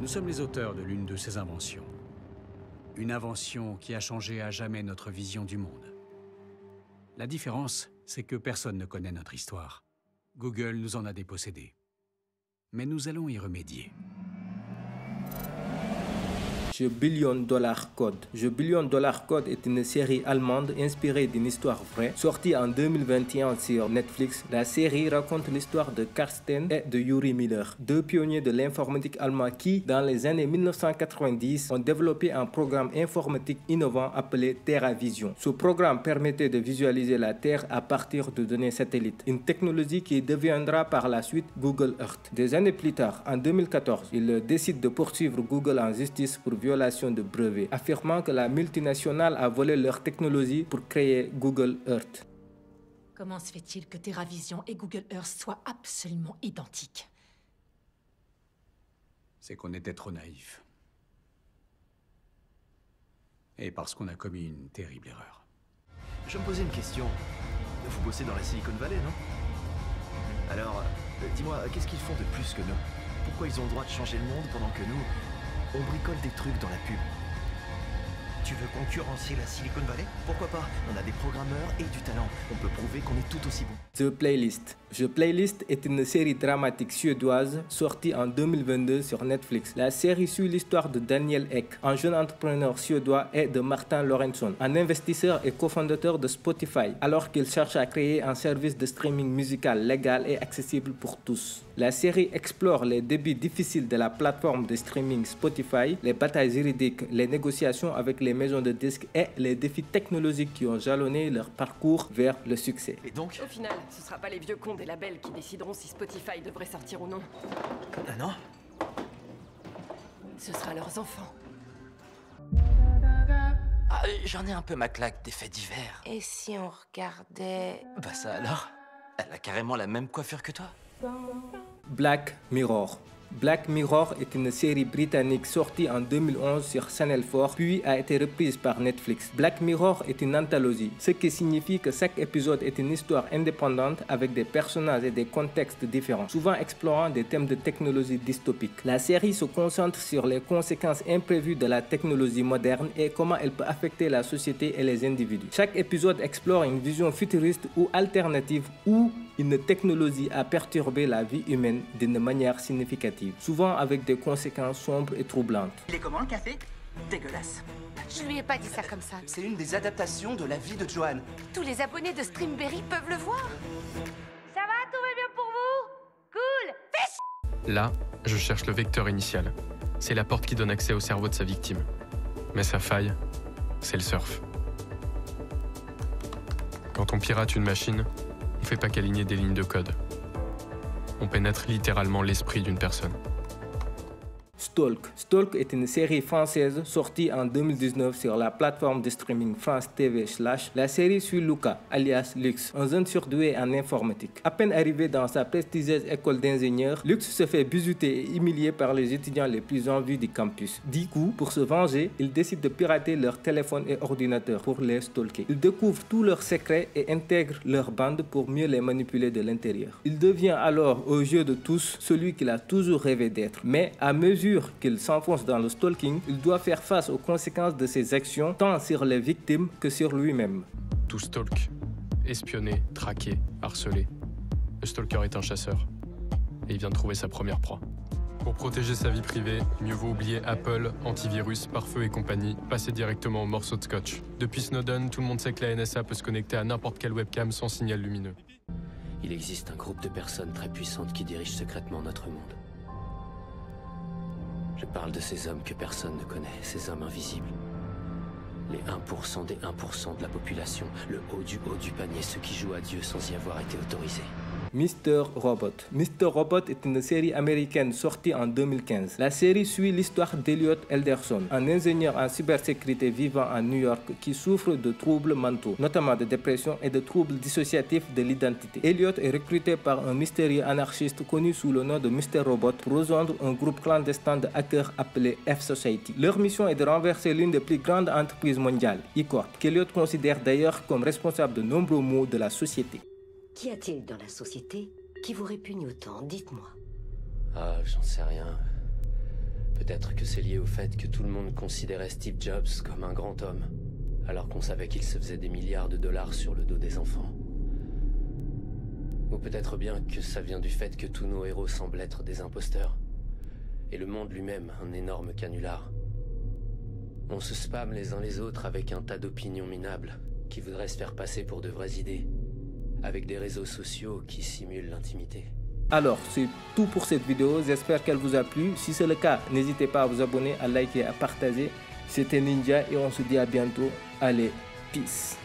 Nous sommes les auteurs de l'une de ces inventions. Une invention qui a changé à jamais notre vision du monde. La différence, c'est que personne ne connaît notre histoire. Google nous en a dépossédés. Mais nous allons y remédier. The Billion Dollar Code. The Billion Dollar Code est une série allemande inspirée d'une histoire vraie, sortie en 2021 sur Netflix. La série raconte l'histoire de Carsten et de Yuri Miller, deux pionniers de l'informatique allemand qui, dans les années 1990, ont développé un programme informatique innovant appelé TerraVision. Ce programme permettait de visualiser la Terre à partir de données satellites, une technologie qui deviendra par la suite Google Earth. Des années plus tard, en 2014, ils décident de poursuivre Google en justice pour violation de brevets, affirmant que la multinationale a volé leur technologie pour créer Google Earth. Comment se fait-il que TerraVision et Google Earth soient absolument identiques? C'est qu'on était trop naïfs. Et parce qu'on a commis une terrible erreur. Je me posais une question. Vous bossez dans la Silicon Valley, non? Alors, dis-moi, qu'est-ce qu'ils font de plus que nous? Pourquoi ils ont le droit de changer le monde pendant que nous, on bricole des trucs dans la pub? Tu veux concurrencer la Silicon Valley? Pourquoi pas? On a des programmeurs et du talent. On peut prouver qu'on est tout aussi bon. The Playlist. The Playlist est une série dramatique suédoise sortie en 2022 sur Netflix. La série suit l'histoire de Daniel Ek, un jeune entrepreneur suédois, et de Martin Lorentzon, un investisseur et cofondateur de Spotify, alors qu'il cherche à créer un service de streaming musical légal et accessible pour tous. La série explore les débuts difficiles de la plateforme de streaming Spotify, les batailles juridiques, les négociations avec les maisons de disques et les défis technologiques qui ont jalonné leur parcours vers le succès. Et donc? Au final, ce sera pas les vieux cons des labels qui décideront si Spotify devrait sortir ou non. Ah non? Ce sera leurs enfants. Ah, j'en ai un peu ma claque des faits divers. Et si on regardait... Bah ça alors? Elle a carrément la même coiffure que toi. Black Mirror. Black Mirror est une série britannique sortie en 2011 sur Channel 4, puis a été reprise par Netflix. Black Mirror est une anthologie, ce qui signifie que chaque épisode est une histoire indépendante avec des personnages et des contextes différents, souvent explorant des thèmes de technologie dystopique. La série se concentre sur les conséquences imprévues de la technologie moderne et comment elle peut affecter la société et les individus. Chaque épisode explore une vision futuriste ou alternative où une technologie a perturbé la vie humaine d'une manière significative, souvent avec des conséquences sombres et troublantes. Il est comment le café? Dégueulasse. Je lui ai pas dit ça comme ça. C'est une des adaptations de la vie de Johan. Tous les abonnés de Streamberry peuvent le voir. Ça va, tout va bien pour vous? Cool. Fiche. Là, je cherche le vecteur initial. C'est la porte qui donne accès au cerveau de sa victime. Mais sa faille, c'est le surf. Quand on pirate une machine, on ne fait pas qu'aligner des lignes de code. On pénètre littéralement l'esprit d'une personne. Stalk. Stalk est une série française sortie en 2019 sur la plateforme de streaming France TV /. La série suit Luca, alias Lux, un jeune surdoué en informatique. À peine arrivé dans sa prestigieuse école d'ingénieur, Lux se fait bizuter et humilier par les étudiants les plus en vue du campus. Du coup, pour se venger, il décide de pirater leurs téléphones et ordinateurs pour les stalker. Il découvre tous leurs secrets et intègre leur bande pour mieux les manipuler de l'intérieur. Il devient alors, aux yeux de tous, celui qu'il a toujours rêvé d'être. Mais à mesure qu'il s'enfonce dans le stalking, il doit faire face aux conséquences de ses actions, tant sur les victimes que sur lui-même. Tout stalk, espionner, traquer, harceler. Le stalker est un chasseur. Et il vient de trouver sa première proie. Pour protéger sa vie privée, mieux vaut oublier Apple, antivirus, pare-feu et compagnie, passer directement au morceau de scotch. Depuis Snowden, tout le monde sait que la NSA peut se connecter à n'importe quelle webcam sans signal lumineux. Il existe un groupe de personnes très puissantes qui dirigent secrètement notre monde. Je parle de ces hommes que personne ne connaît, ces hommes invisibles. Les 1% des 1% de la population, le haut du panier, ceux qui jouent à Dieu sans y avoir été autorisés. Mr. Robot. Mr. Robot est une série américaine sortie en 2015. La série suit l'histoire d'Elliot Elderson, un ingénieur en cybersécurité vivant à New York qui souffre de troubles mentaux, notamment de dépression et de troubles dissociatifs de l'identité. Elliot est recruté par un mystérieux anarchiste connu sous le nom de Mr. Robot pour rejoindre un groupe clandestin de hackers appelé F-Society. Leur mission est de renverser l'une des plus grandes entreprises mondiales, E-Corp, qu'Elliot considère d'ailleurs comme responsable de nombreux maux de la société. Qu'y a-t-il dans la société qui vous répugne autant? Dites-moi. Ah, j'en sais rien. Peut-être que c'est lié au fait que tout le monde considérait Steve Jobs comme un grand homme, alors qu'on savait qu'il se faisait des milliards de dollars sur le dos des enfants. Ou peut-être bien que ça vient du fait que tous nos héros semblent être des imposteurs, et le monde lui-même un énorme canular. On se spamme les uns les autres avec un tas d'opinions minables qui voudraient se faire passer pour de vraies idées, avec des réseaux sociaux qui simulent l'intimité. Alors, c'est tout pour cette vidéo, j'espère qu'elle vous a plu. Si c'est le cas, n'hésitez pas à vous abonner, à liker, à partager. C'était Ninja et on se dit à bientôt. Allez, peace.